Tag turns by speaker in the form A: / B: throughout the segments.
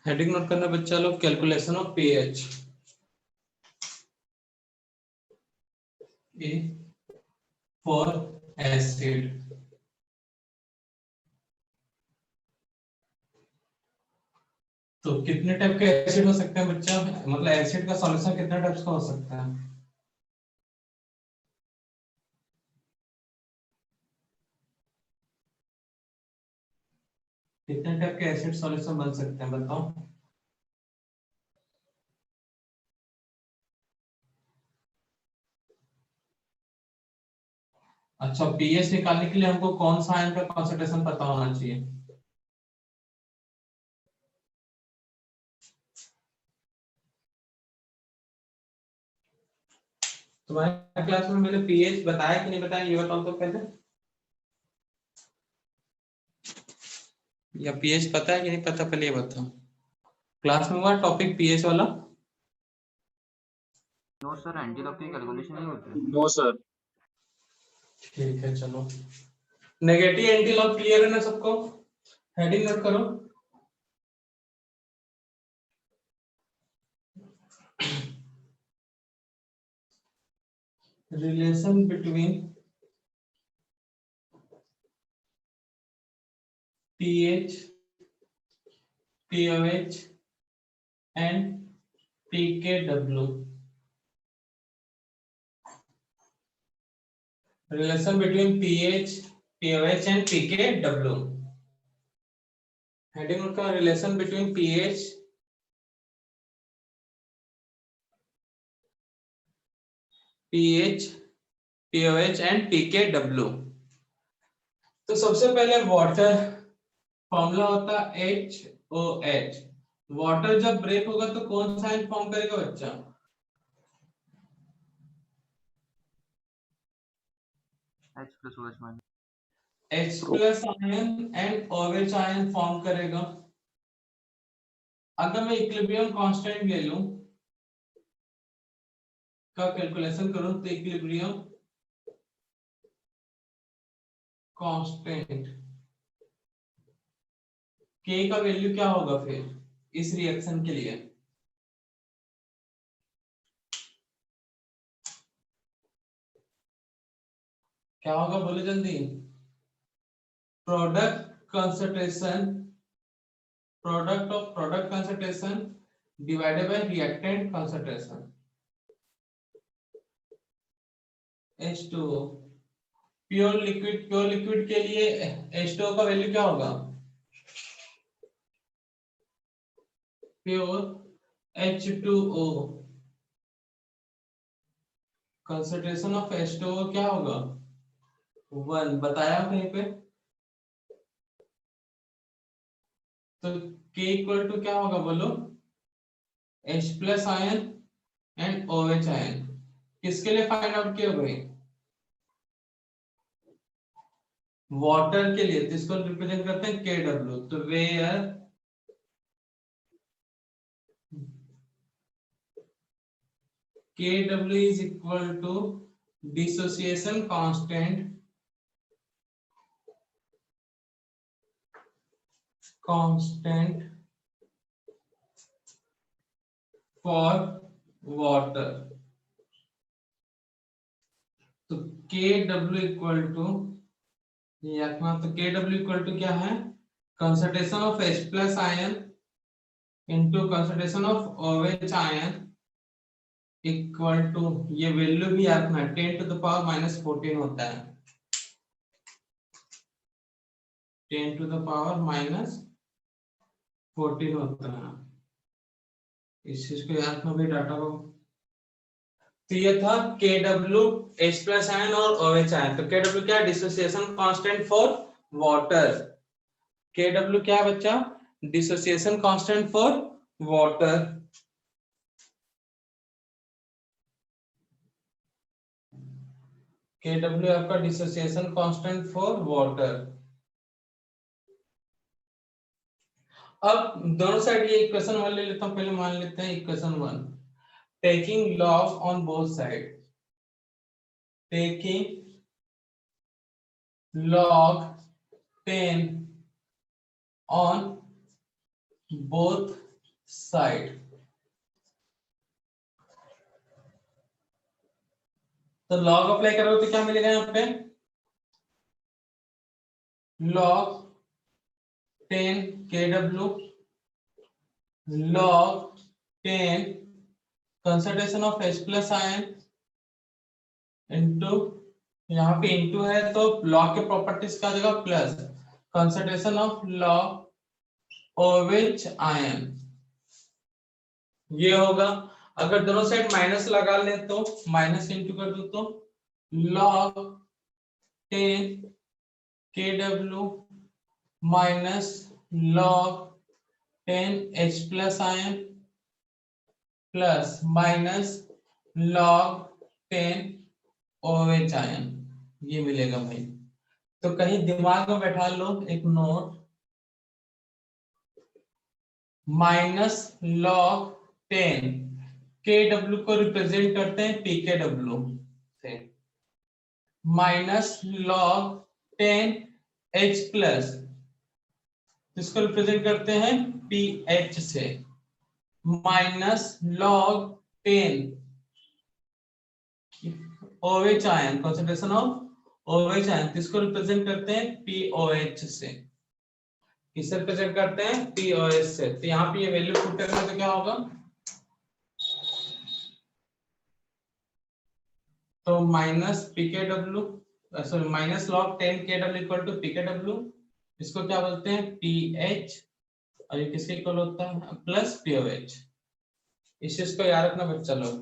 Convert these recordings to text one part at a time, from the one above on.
A: Heading note करना बच्चा लोग, calculation of pH for acid. तो कितने टाइप के एसिड हो सकते हैं बच्चा, मतलब एसिड का सॉल्यूशन कितने टाइप्स का हो सकता है? कितने टाइप के एसिड सॉल्यूशन बन सकते हैं बताओ? अच्छा, पीएच निकालने के लिए हमको कौन सा आयन का कॉन्सेंट्रेशन पता होना चाहिए? तुम्हारे क्लास में मैंने पीएच बताया कि नहीं बताया, ये बताओ तो पहले। या पीएच पता है कि नहीं पता, पहले ये बताओ। क्लास में हुआ टॉपिक पीएच वाला?
B: नो सर, एंटी लॉग की कैलकुलेशन नहीं होती।
C: No sir.
A: ठीक है चलो, नेगेटिव एंटी लॉग क्लियर है ना सबको? हेडिंग नोट करो। Relation between pH, pOH and pKw। relation between pH, pOH and pKw। Heading उनका relation between pH, pOH and pKw। तो सबसे पहले वाटर फॉर्मूला होता है HOH। वाटर जब ब्रेक होगा तो कौन सा आयन फॉर्म करेगा बच्चा?
B: H plus OH minus।
A: H plus ion and OH ion form करेगा। अगर मैं इक्विलिब्रियम कांस्टेंट ले लूं का कैलकुलेशन करूं तो इक्विलिब्रियम कांस्टेंट K का वैल्यू क्या होगा फिर इस रिएक्शन के लिए? क्या होगा बोलो जल्दी। Product concentration, product of product concentration divided by reactant concentration H2O। Pure liquid के लिए H2O का वैल्यू क्या होगा? Pure H2O concentration of H2O क्या होगा? 1 बताया कहीं पे? तो K इक्वल टू क्या होगा बोलो? H plus ion and OH ion. किसके लिए फाइंड आउट किया भाई? वाटर के लिए। तो इसको रिप्रेजेंट करते हैं KW। तो where KW is equal to dissociation constant for water। तो KW इक्वल टू तो KW इक्वल टू क्या है? Concentration of H plus ion into concentration of OH ion equal to, ये वैल्यू भी रखना 10 टू द पावर माइनस 14 होता है। 10 to the power minus 14 होता है। इस चीज को याद रखना भाई डाटा को। तो ये था KW H प्लस आयन और OH आयन। तो KW क्या है? Dissociation constant for water. KW क्या है बच्चा? Dissociation constant for water. KW आपका डिसोसिएशन कांस्टेंट फॉर वाटर। अब दोनों साइड ये इक्वेशन 1 ले लेता हूं। पहले मान लेते हैं equation 1, taking log on both side, taking log 10 on both side. तो लॉग अप्लाई करोगे तो क्या मिलेगा यहाँ पे, log 10 kW log 10 concentration of H plus ion into, यहाँ पे इंटू है तो लॉग के प्रॉपर्टीज का जगह plus concentration of log OH ion, ये होगा। अगर दोनों साइड माइनस लगा ले तो माइनस इंटू कर दो तो log 10 kW minus log 10 H plus ion plus minus log 10 OH ion, ये मिलेगा भाई। तो कहीं दिमाग में बैठा लो एक नोट, माइनस log 10 KW को रिप्रेजेंट करते हैं PKW से, माइनस log 10 H प्लस इसको रिप्रेजेंट करते हैं PH से, minus log 10 OH ion concentration of OH ion इसको रिप्रेजेंट करते हैं POH से, किससे रिप्रेजेंट करते हैं POH से। तो यहाँ पे ये वैल्यू पुट करना तो क्या होगा, तो minus PKW sorry minus log 10 KW equal to PKW, इसको क्या बोलते हैं PH, और ये किसके इक्वल होता है प्लस POH। इस चीज को याद रखना बच्चा लोग,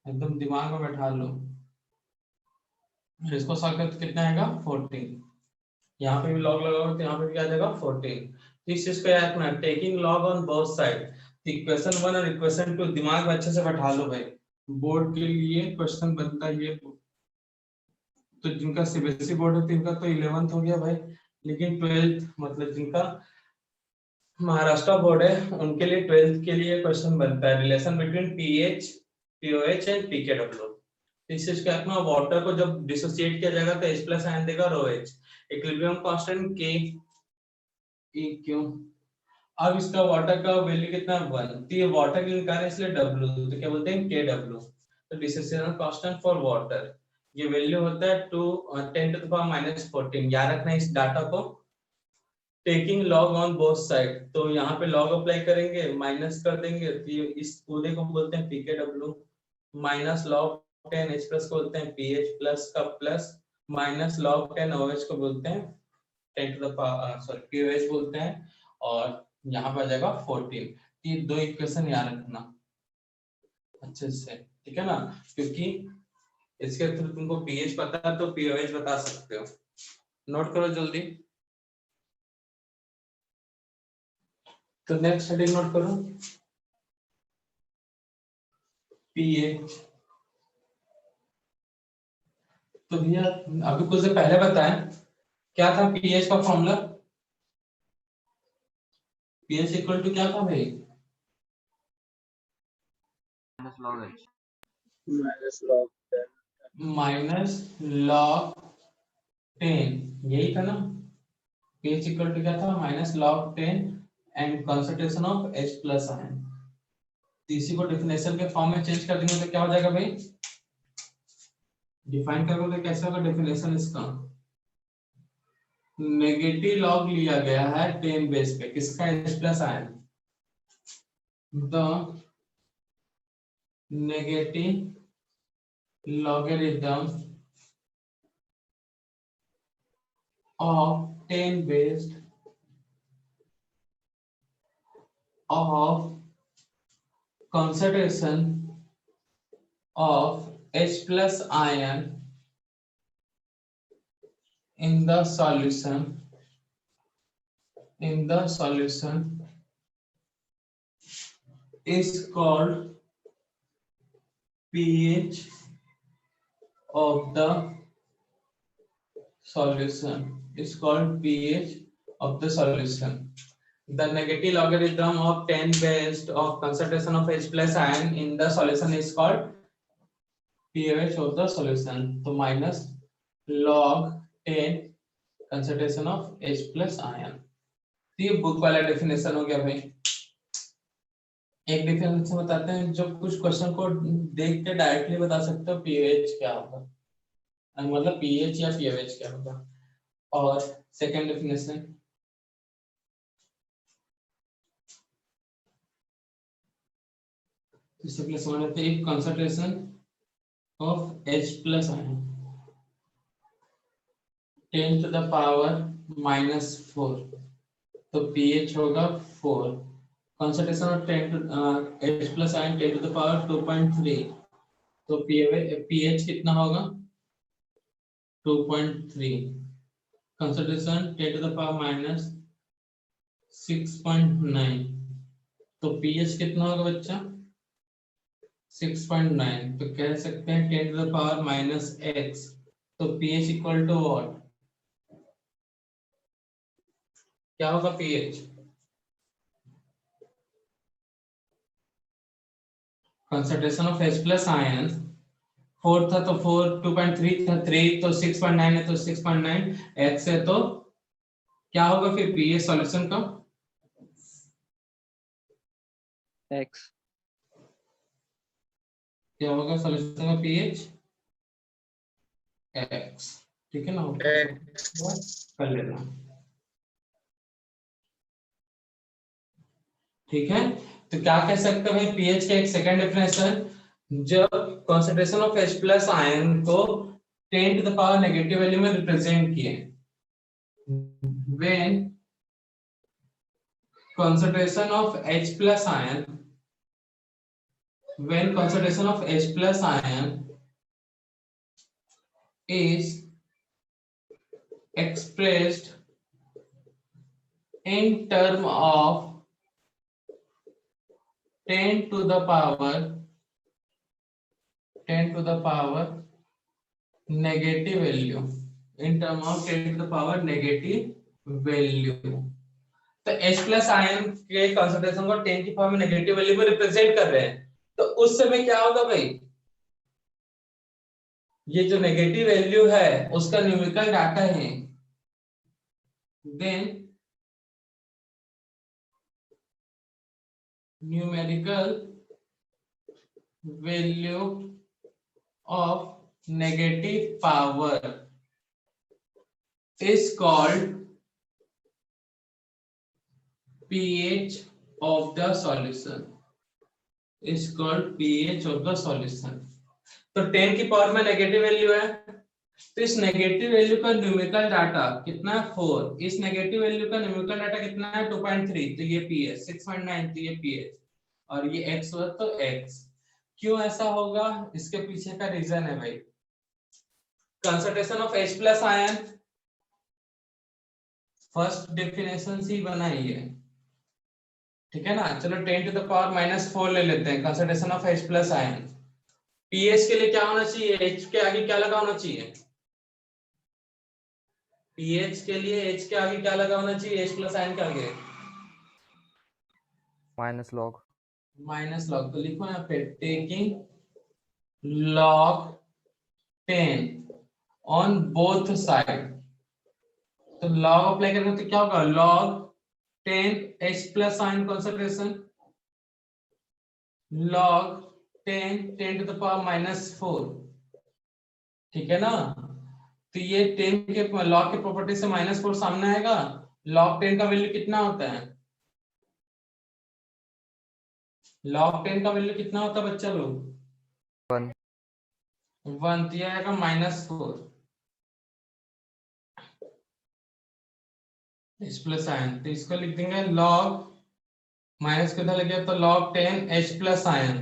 A: एकदम दिमाग में बैठा लो। इसको सॉल्व करते कितना आएगा 14, यहाँ पे भी लॉग लगाओगे तो यहाँ पे भी आ जाएगा 14। इस चीज को याद रखना, taking log on both side. Equation 1 और इक्वेशन 2 दिमाग में अच्छे से बैठा लो भाई, बोर्ड के लिए क्वेश्चन बनता है ये। तो जिनका सीबीएसई बोर्ड है तिनका तो 11th हो गया भाई, लेकिन 12th मतलब जिनका महाराष्ट्र बोर्ड है उनके लिए 12th के लिए क्वेश्चन बनता है, relation between pH pOH and पीकेडब्ल्यू। इस चीज का अपना वाटर को जब डिसोसिएट किया जाएगा तो H प्लस आयन देगा और OH, equilibrium constant K E क्यों। अब इसका वाटर का वैल्यू कितना 1, तो ये वाटर की निकालने इसलिए W, तो क्या बोलते हैं KW। तो डिसोसिएशन कांस्टेंट फॉर वाटर ये वैल्यू होता है 2 10 टू द पावर माइनस 14। याद रखना इस डाटा को, taking log on both side, तो यहाँ पे लॉग अप्लाई करेंगे माइनस कर देंगे तो ये इस पूरे को बोलते हैं PKW, minus log 10 H plus को बोलते हैं PH प्लस का प्लस, माइनस log 10 OH को बोलते हैं 10 to the power sorry POH बोलते हैं, और यहाँ पर आ जाएगा 14। ये दो इक्वेशन याद रखना अच्छे से, ठीक है ना, क्योंकि इसके थ्रू तुमको PH पता है तो POH बता सकते हो। नोट करो जल्दी, तो नेक्स्ट हेडिंग नोट करो PH। तो भैया अभी कुछ देर पहले बताएं क्या था PH का फॉर्मूला, PH इक्वल टू क्या था भाई, माइनस लॉग 10, यही था ना। PH इक्वल टू क्या था minus log 10 and concentration of H plus ion. इसी को डेफिनेशन के फॉर्म में चेंज कर देंगे तो क्या हो जाएगा भाई, डिफाइन करोगे तो कैसे होगा डेफिनेशन इसका, नेगेटिव लॉग लिया गया है 10 बेस पे किसका H plus ion, the negative logarithm of 10 based of concentration of H plus ion in the solution is called pH of the solution, is called pH of the solution. The negative logarithm of 10 based of concentration of H plus ion in the solution is called pH of the solution. तो minus log 10 concentration of H plus ion। ये book वाला definition हो गया भाई। एक difference से बताते हैं, जो कुछ क्वेश्चन को देख के डायरेक्टली बता सकते हो पीएच क्या होगा, मतलब पीएच या पीएच क्या होगा। और सेकंड डेफिनेशन, इससे प्लस वन है, एक concentration of H plus ion 10 to the power -4, तो pH होगा 4। Concentration of 10 to H plus ion 10 to the power 2.3, तो pH कितना होगा 2.3। कंसंट्रेशन 10 टू द पावर -6.9, तो pH कितना होगा बच्चा 6.9। तो कह सकते हैं 10 टू द पावर -x, तो pH इक्वल टू व्हाट, क्या होगा pH, concentration of H plus ion 4 था तो 4, 2.3 था 3, तो 6.9 है तो 6.9, x है तो क्या होगा फिर pH सॉल्यूशन का
C: x
A: क्या होगा सॉल्यूशन का pH x, ठीक है ना, कर लेना, ठीक है। तो क्या कह सकते हैं भाई pH का एक सेकंड डेफिनेशन, जब concentration of H plus ion को 10 to the power negative value में रिप्रेजेंट किए, when concentration of H plus ion, when concentration of H plus ion is expressed in term of 10 to the power negative value, in term of 10 to the power negative value, तो H plus ion के concentration को 10 की power में negative value में represent कर रहे हैं, तो उस समय क्या होगा भाई, ये जो नेगेटिव वैल्यू है उसका न्यूमेरिकल डाटा है, then numerical value of negative power is called pH of the solution, is called pH of the solution। तो 10 की पावर में नेगेटिव वैल्यू है, तो इस नेगेटिव वैल्यू का न्यूमेरिकल डाटा कितना है 4, इस नेगेटिव वैल्यू का न्यूमेरिकल डाटा कितना है 2.3, तो ये pH 6.9, तो ये pH, और ये x हुआ तो x। क्यों ऐसा होगा, इसके पीछे का रीजन है भाई, concentration of H plus ion first definition से ही बनाई है, ठीक है ना। चलो 10 टू द पावर -4 ले लेते हैं, concentration of H plus ion, pH के लिए क्या होना चाहिए, H के आगे क्या लगा होना चाहिए, pH के लिए H के आगे क्या लगा होना चाहिए, H प्लस आयन के आगे
B: माइनस लॉग।
A: -log, तो लिखो यहाँ पे taking log 10 on both side, तो log अप्लाई करेंगे तो क्या होगा log 10 H plus ion concentration log 10 to the power -4, ठीक है ना। तो ये 10 के log के प्रॉपर्टी से -4 सामने आएगा, log 10 का वैल्यू कितना होता है, log 10 का वैल्यू कितना होता है बच्चा लोग
B: 1
A: 1, तो ये आएगा -4 H प्लस आयन, तो इसको लिख देंगे log माइनस कितना लग गया, तो log 10 H plus ion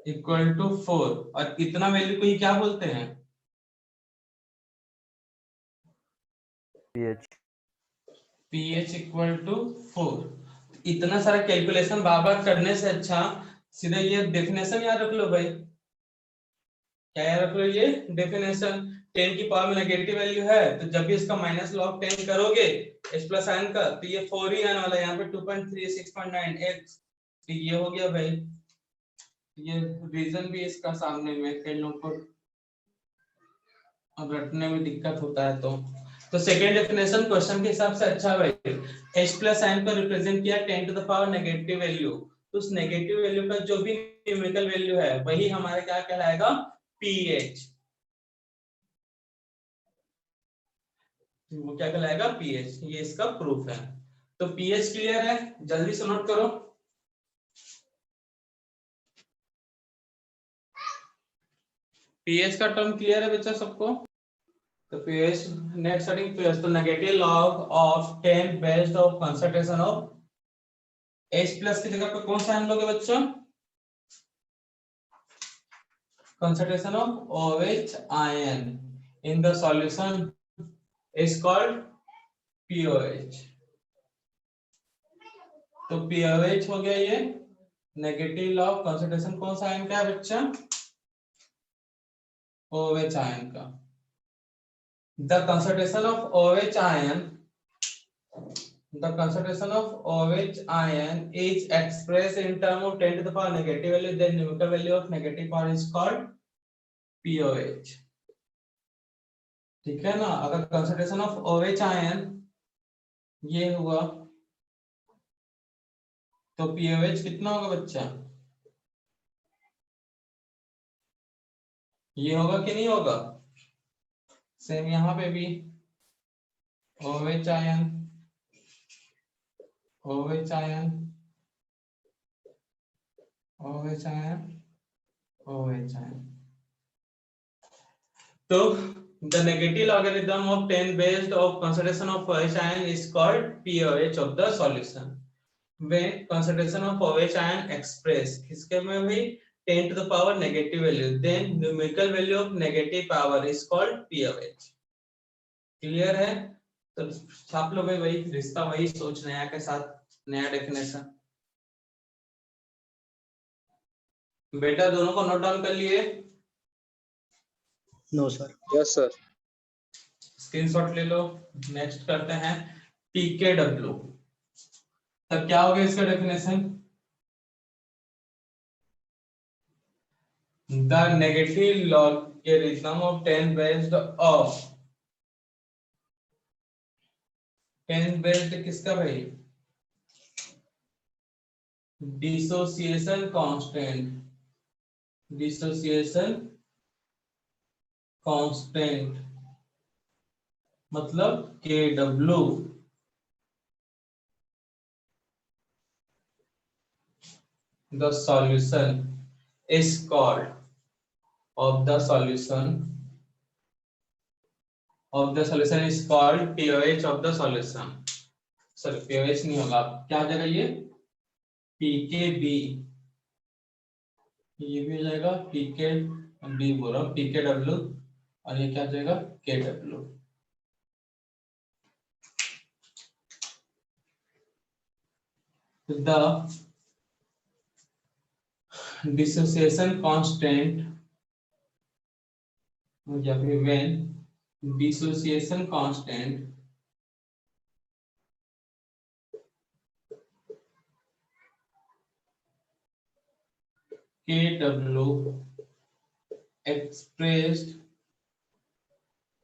A: equal to 4, और इतना वैल्यू को ही क्या बोलते हैं
B: pH
A: pH इक्वल टू 4। इतना सारा कैलकुलेशन बार बार करने से अच्छा सीधा ये डेफिनेशन याद रख लो भाई, क्या याद रख लो, ये डेफिनेशन 10 की पावर में नेगेटिव वैल्यू है, तो जब भी इसका -log 10 करोगे H प्लस आयन का, तो ये 4 ही आने वाला है, यहाँ पे 2.3 6.9 x, तो ये हो गया भाई, ये रीजन भी इसका सामने में, कई लोगों को अब रटने में दिक्कत होता है, तो सेकेंड डेफिनेशन क्वेश्चन के हिसाब से अच्छा भाई, H प्लस आयन को रिप्रेजेंट किया 10 to the power negative value, तो उस नेगेटिव वैल्यू का जो भी न्यूमेरिकल वैल्यू है वही हमारा क्या कहलाएगा, पीएच। वो क्या कहलाएगा, पीएच। ये इसका प्रूफ है। तो पीएच क्लियर है, जल्दी से नोट करो। पीएच का टर्म क्लियर है बच्चा सबको? तो पीएच नेट सेटिंग पीएच, तो negative log of 10 based of concentration of H plus की जगह पे कौन सा आयन लोगे बच्चों? concentration of OH ion in the solution is called POH। तो POH हो गया ये नेगेटिव लॉग कंसंट्रेशन कौन सा आयन का है बच्चा? OH आयन का। The concentration of OH ion is expressed in terms of 10 to the power negative value, then numerical value of negative power is called POH। ठीक है ना? अगर concentration of OH ion ये हुआ तो POH कितना होगा बच्चा? ये होगा कि नहीं होगा? सेम यहाँ पे भी OH ion, OH ion, OH ion, OH ion. तो the negative logarithm of 10 based of concentration of OH ion is called POH of the solution। when concentration of OH ion expressed किसके में भी 10 to the power negative value, then numerical value of negative power is called POH। Clear है? तो छाप लो भाई, वही रिश्ता, वही सोच नया के साथ नया डेफिनेशन। बेटा दोनों को नोट डाउन कर लिए?
C: No, sir.
D: Yes sir.
A: Screenshot ले लो। नेक्स्ट करते हैं PKW। तब क्या हो गया इसका definition? The negative logarithm of 10 based of 10 based किसका भाई? डिसोसिएशन कांस्टेंट, डिसोसिएशन कांस्टेंट मतलब KW the solution is called of the solution is called POH of the solution। Sorry POH नहीं होगा, क्या आ जाएगा ये? PKB, ये भी हो जाएगा PKB, बोल रहा हूँ PKW, और ये क्या आ जाएगा? KW। The dissociation constant या फिर when dissociation constant KW expressed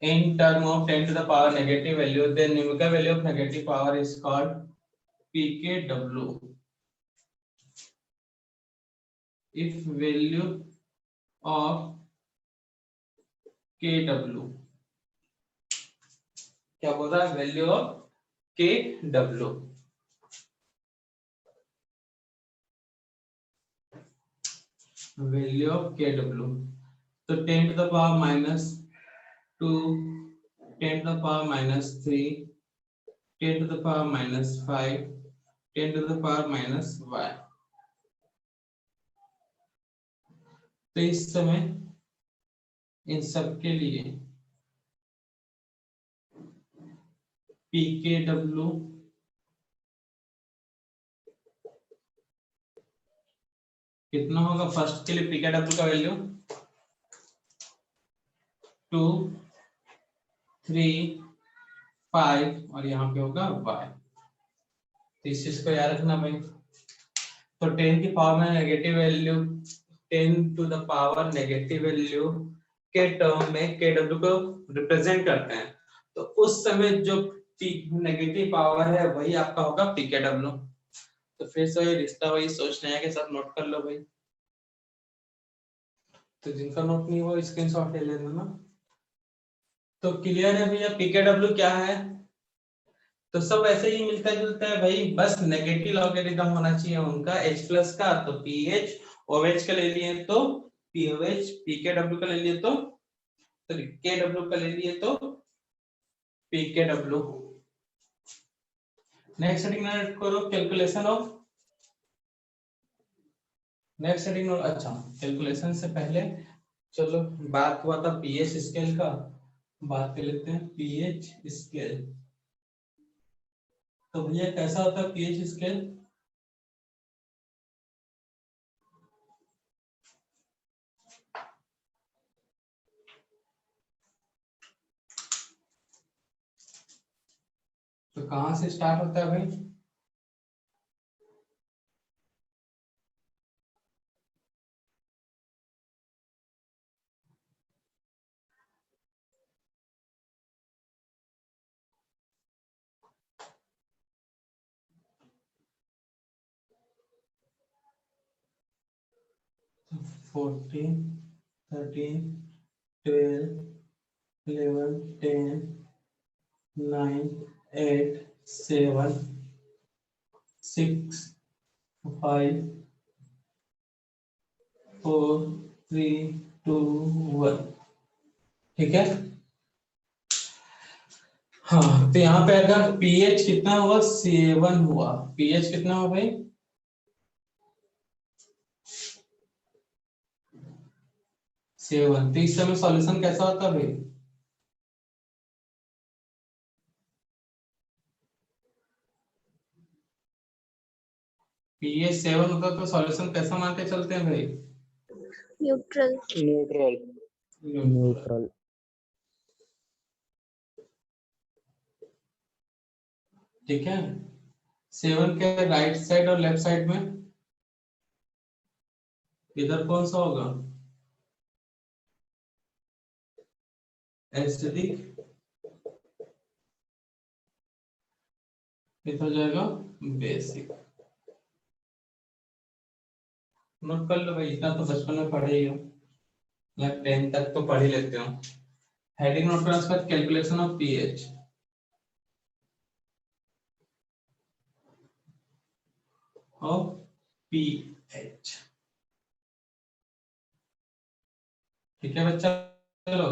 A: in term of 10 to the power negative value, then numerical value of negative power is called PKW। if value of KW, क्या बोल रहा है? Value of KW, value of KW। तो 10 to the power -2, 10 to the power -3, 10 to the power -5, 10 to the power -y। तो इस समय इन सब के लिए PKW कितना होगा? फर्स्ट के लिए PKW का वैल्यू 2, 3, 5 और यहाँ पे होगा y। तो इस चीज को याद रखना भाई। तो 10 की पावर में negative value, 10 to the power negative value के टर्म में KW को रिप्रेजेंट करते हैं। तो उस समय जो नेगेटिव पावर है वही आपका होगा PKW। तो फिर से वही रिश्ता वही सोचने के साथ नोट कर लो भाई। तो जिनका नोट नहीं हुआ स्क्रीनशॉट ले लेना ना। तो क्लियर है भैया पीकेडब्ल्यू क्या है। तो सब ऐसे ही मिलता जुलता है भाई, बस नेगेटिव लॉगरिथम होना चाहिए उनका h प्लस का। तो ph OH का ले लिए तो pOH, pKw का ले लिए तो kW का ले लिए तो pKw। नेक्स्ट हेडिंग में करो कैलकुलेशन ऑफ। नेक्स्ट हेडिंग अच्छा कैलकुलेशन से पहले चलो बात हुआ था pH स्केल का, बात कर लेते हैं pH स्केल। तो भैया कैसा होता है pH स्केल। तो कहां से स्टार्ट होता है भाई। फोर्टीन 13 12 11 10 9 8 7 6 5 4 3 2 1। ठीक है। हाँ तो यहाँ पे अगर pH कितना हुआ 7 हुआ। pH कितना हुआ भाई 7। तो इस समय सॉल्यूशन कैसा होता भाई। pH 7 होता तो सॉल्यूशन कैसा मान के चलते हैं भाई।
D: न्यूट्रल।
C: न्यूट्रल।
B: न्यूट्रल।
A: ठीक है। 7 के राइट साइड और लेफ्ट साइड में इधर कौन सा होगा एसिडिक, इधर हो जाएगा बेसिक। नोट कर लो भाई, इतना तो बचपन में पढ़े ही हो या 10 तक तो पढ़ ही लेते हो। Heading note transfer calculation of pH। Of pH। ठीक है बच्चा। चलो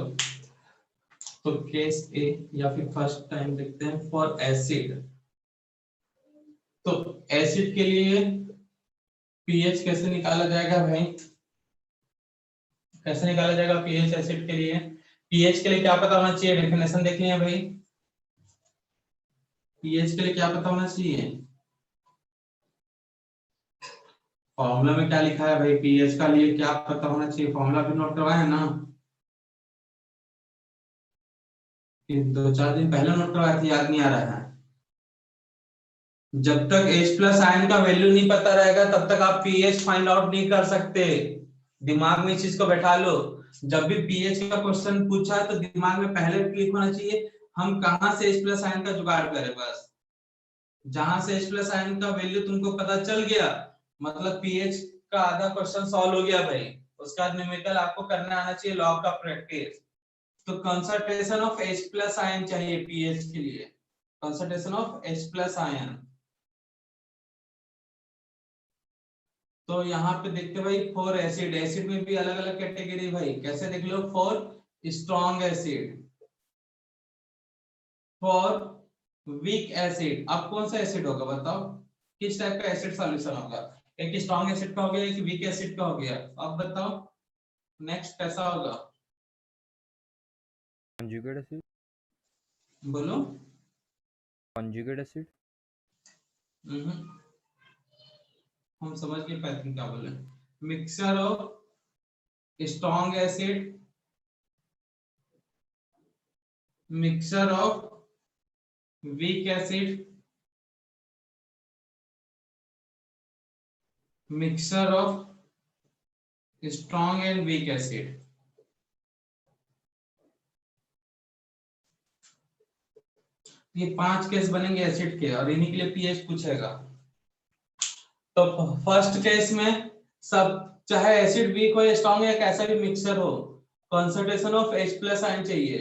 A: तो केस ए या फिर फर्स्ट टाइम देखते हैं फॉर एसिड। तो एसिड के लिए pH कैसे निकाला जाएगा भाई। कैसे निकाला जाएगा pH एसिड के लिए। pH के लिए क्या पता होना चाहिए, डेफिनेशन देख लिया भाई। pH के लिए क्या पता होना चाहिए, फॉर्मूला में क्या लिखा है भाई। pH का लिए क्या पता होना चाहिए, फॉर्मूला भी नोट करवाया है ना। ये 2-4 दिन पहले नोट करवाया था, याद नहीं आ रहा है। जब तक H प्लस आयन का वैल्यू नहीं पता रहेगा तब तक आप pH फाइंड आउट नहीं कर सकते। दिमाग में इस चीज को बैठा लो। जब भी pH का क्वेश्चन पूछा है तो दिमाग में पहले क्लिक होना चाहिए हम कहां से H प्लस आयन का जुगाड़ करें। बस जहां से H प्लस आयन का वैल्यू तुमको पता चल गया मतलब pH का आधा क्वेश्चन सॉल्व हो गया भाई। उसके बाद न्यूमेरिकल आपको करना आना चाहिए, लॉ का प्रैक्टिस। तो concentration of H plus ion चाहिए pH के लिए, concentration of H plus ion. तो यहाँ पे देखते भाई फॉर एसिड, एसिड में भी अलग अलग कैटेगरी भाई, कैसे देख लो। For strong acid, for weak acid. अब कौन सा एसिड होगा बताओ, किस टाइप का एसिड सॉल्यूशन होगा। एक स्ट्रॉन्ग एसिड का हो गया, एक वीक एसिड का हो गया। अब बताओ नेक्स्ट कैसा होगा,
B: Conjugate acid.
A: बोलो।
B: Conjugate acid.
A: हम समझ नहीं पाते क्या बोले। Mixture of strong acid, mixture of weak acid, mixture of strong and weak acid। ये 5 केस बनेंगे एसिड के और इन्हीं के लिए pH पूछेगा। तो फर्स्ट केस में सब चाहे एसिड वीक हो या स्ट्रॉन्ग या कैसा भी मिक्सचर हो, concentration of H plus ion चाहिए।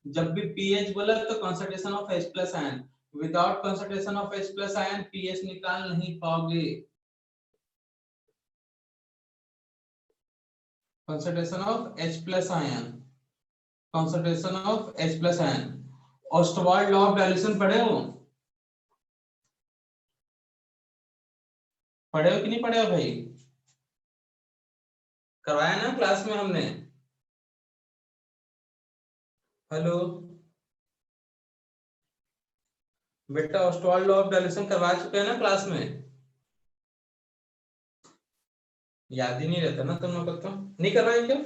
A: जब भी pH बोला तो concentration of H plus ion, without concentration of H plus ion pH निकाल नहीं पाओगे। concentration of H plus ion, concentration of H plus ion। Ostwald law of dilution पढ़े हो? पढ़े हो कि नहीं पढ़े हो भाई? करवाया ना क्लास में हमने? हेलो बेटा, ऑस्टवाल्ड लॉ ऑफ डाइल्यूशन करवा चुके हैं ना क्लास में? याद ही नहीं रहता ना तुम लोग को? तो नहीं करवाए क्या?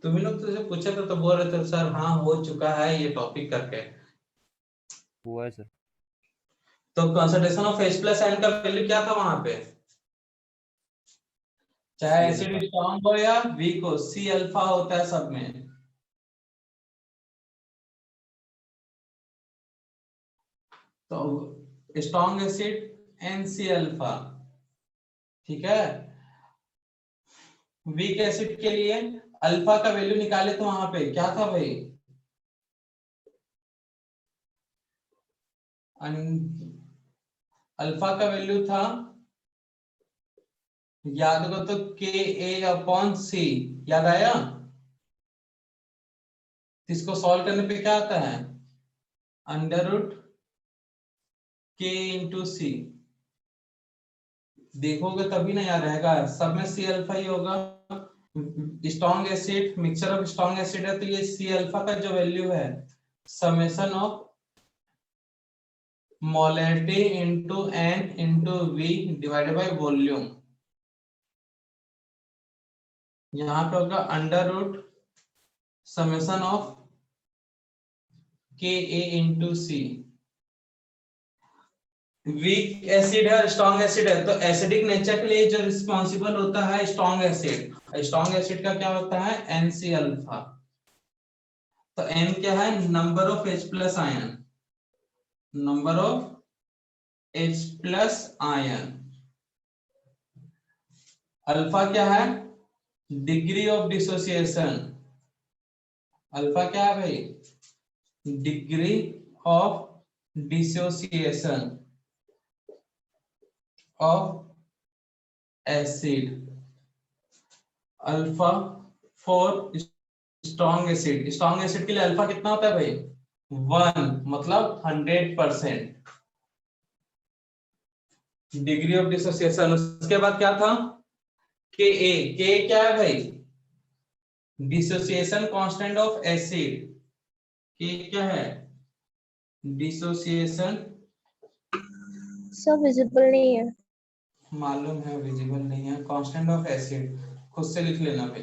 A: तुम लोग तुझे पूछा तो बोल रहे थे सर हाँ हो चुका है ये टॉपिक करके।
B: हुआ है सर।
A: तो concentration of H plus ion का वैल्यू क्या था वहां पे? चाहे
B: C
A: एसिड
B: अल्फा।
A: स्ट्रॉन्ग हो या वीक हो, C अल्फा होता है सब में। तो स्ट्रॉन्ग एसिड NC अल्फा, ठीक है। वीक एसिड के लिए अल्फा का वैल्यू निकाले तो वहां पे क्या था भाई? अल्फा का वैल्यू था, याद करो तो KA/C, याद आया? इसको सॉल्व करने पे क्या आता है? Under root K into C। देखोगे तभी ना याद रहेगा, सब में C अल्फा ही होगा। Strong acid, mixture of strong acid है तो ये C अल्फा का जो वैल्यू है, summation of molarity into N into V divided by volume. यहाँ पे होगा under root summation of KA into C। Weak acid है, स्ट्रॉन्ग एसिड है, तो एसिडिक नेचर के लिए जो रिस्पॉन्सिबल होता है स्ट्रॉन्ग एसिड, स्ट्रॉन्ग एसिड का क्या होता है? NC alpha. तो N क्या है? Number of H plus ion, number of H plus ion. Alpha क्या है? Degree of dissociation. अल्फा क्या है भाई? Degree of dissociation of acid. Alpha for strong acid, strong acid के लिए अल्फा कितना होता है भाई? 1, मतलब 100% डिग्री ऑफ डिसोसिएशन। उसके बाद क्या था? के क्या है भाई? Dissociation constant of acid. के क्या है? डिसोसिएशन,
D: सब विजिबल नहीं है।
A: मालूम है विजिबल नहीं है, कांस्टेंट ऑफ एसिड खुद से लिख लेना भाई।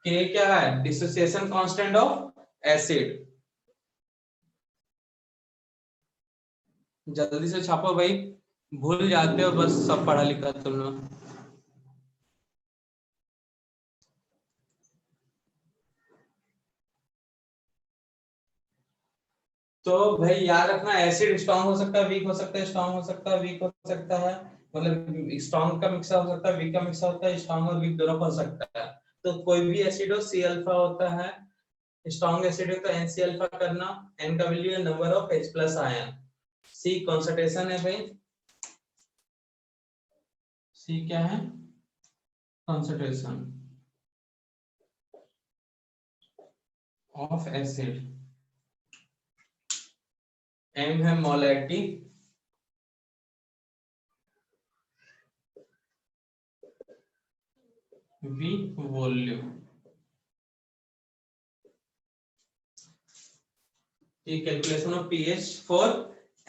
A: के क्या है? Dissociation constant of acid. जल्दी से छापो भाई, भूल जाते हो बस सब पढ़ा लिखा तुम लोग। तो भाई याद रखना, एसिड स्ट्रॉन्ग हो सकता है, वीक हो सकता है, स्ट्रॉन्ग हो सकता है, वीक हो सकता है, मतलब स्ट्रॉन्ग का मिक्सर हो सकता है, वीक का मिक्सर होता है, स्ट्रॉन्ग और वीक दोनों हो सकता है। तो कोई भी एसिड हो C अल्फा होता है, स्ट्रॉन्ग एसिड है तो NC अल्फा करना। N का वैल्यू है number of H plus ion, C concentration है भाई, C क्या है? कंसंट्रेशन ऑफ एसिड, M है मोलैरिटी, V वॉल्यूम। ये calculation of pH for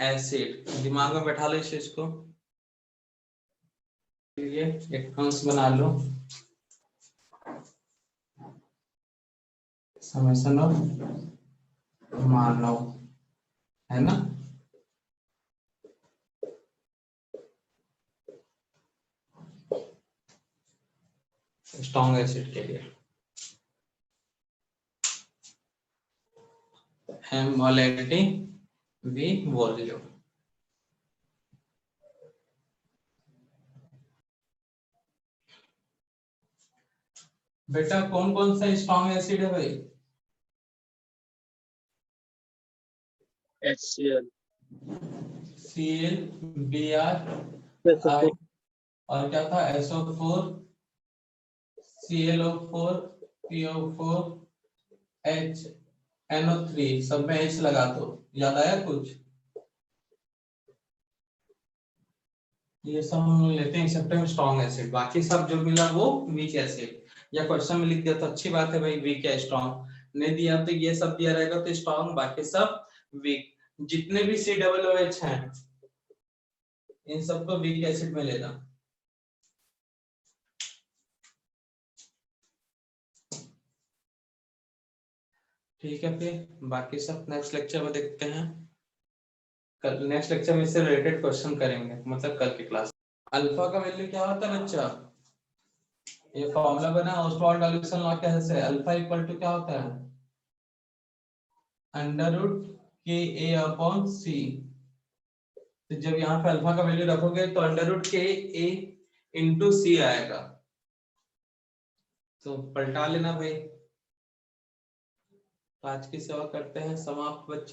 A: acid, दिमाग में बैठा लो इस चीज को। ये एक कंस बना लो, समेशन ऑफ मानव, है ना? स्ट्रॉन्ग एसिड के लिए M मोलैरिटी, V वॉल्यूम। बेटा कौन कौन सा स्ट्रॉन्ग एसिड है भाई?
C: HCl,
A: Cl, Br, I, और क्या था SO4, ClO4, PO4, H, NO3, सब में H लगा दो। याद आया कुछ? ये सब हम लेते हैं एक्सेप्ट में स्ट्रॉन्ग एसिड, बाकी सब जो मिला वो वीक एसिड। या क्वेश्चन में लिख दिया तो अच्छी बात है भाई, वीक या स्ट्रॉन्ग। नहीं दिया तो ये सब दिया रहेगा तो स्ट्रॉन्ग, बाकी सब वीक। जितने भी COOH हैं इन सबको वीक एसिड में लेना। ठीक है, फिर बाकी सब नेक्स्ट लेक्चर में देखते हैं। कल नेक्स्ट लेक्चर में इससे रिलेटेड क्वेश्चन करेंगे, मतलब कल की क्लास। अल्फा का वैल्यू क्या होता है बच्चा? ये फॉर्मूला बना ऑस्वाल्ड डाइल्यूशन लॉ के से अल्फा इक्वल टू क्या होता है? अंडर रूट के ए अपॉन सी। तो जब यहाँ पे अल्फा का वैल्यू रखोगे तो अंडर रूट के ए इंटू सी आएगा, तो पलटा लेना भाई। आज की सेवा करते हैं समाप्त बच्चा।